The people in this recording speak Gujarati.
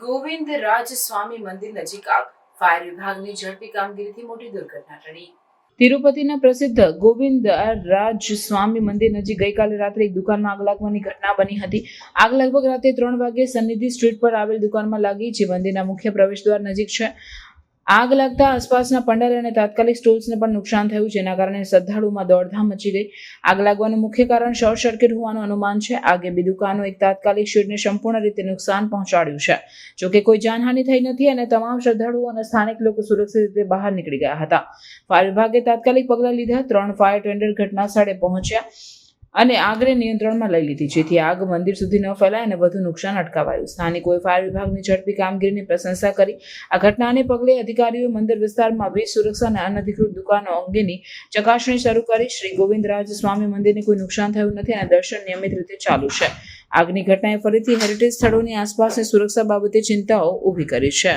ગોવિંદરાજ સ્વામી મંદિર નજીક આગ, ફાયર વિભાગની ઝડપી કામગીરીથી મોટી દુર્ઘટના ટળી. તિરુપતિના પ્રસિદ્ધ ગોવિંદરાજ સ્વામી મંદિર નજીક ગઈકાલે રાત્રે એક દુકાનમાં આગ લાગવાની ઘટના બની હતી. આગ લગભગ રાત્રે 3 વાગ્યે સન્નિધિ સ્ટ્રીટ પર આવેલ દુકાનમાં લાગી, જે મંદિરના મુખ્ય પ્રવેશદ્વાર નજીક છે. આગ લાગતા આસપાસના પંડાલ અને તાત્કાલિક સ્ટોલ્સને પણ નુકસાન થયું, જેના કારણે શ્રદ્ધાળુઓમાં દોડધામ મચી ગઈ. આગ લાગવાનું મુખ્ય કારણ શોર્ટ સર્કિટ હોવાનું અનુમાન છે. આગે બે દુકાનો એક તાત્કાલિક શેડને સંપૂર્ણ રીતે નુકસાન પહોંચાડ્યું છે. જોકે કોઈ જાનહાનિ થઈ નથી અને તમામ શ્રદ્ધાળુઓ અને સ્થાનિક લોકો સુરક્ષિત રીતે બહાર નીકળી ગયા હતા. ફાયર વિભાગે તાત્કાલિક પગલાં લીધા. 3 ફાયર ટેન્ડર ઘટના સ્થળે પહોંચ્યા અને આગને નિયંત્રણમાં લઈ લીધી, જેથી આગ મંદિર સુધી ન ફેલાય અને વધુ નુકસાન અટકાવાયું. સ્થાનિકોએ ફાયર વિભાગની ઝડપી કામગીરીની પ્રશંસા કરી. આ ઘટનાને પગલે અધિકારીઓએ મંદિર વિસ્તારમાં વીજ સુરક્ષા અને અનધિકૃત દુકાનો અંગેની ચકાસણી શરૂ કરી. શ્રી ગોવિંદરાજ સ્વામી મંદિરને કોઈ નુકસાન થયું નથી અને દર્શન નિયમિત રીતે ચાલુ છે. આગની ઘટનાએ ફરીથી હેરિટેજ સ્થળોની આસપાસની સુરક્ષા બાબતે ચિંતાઓ ઊભી કરી છે.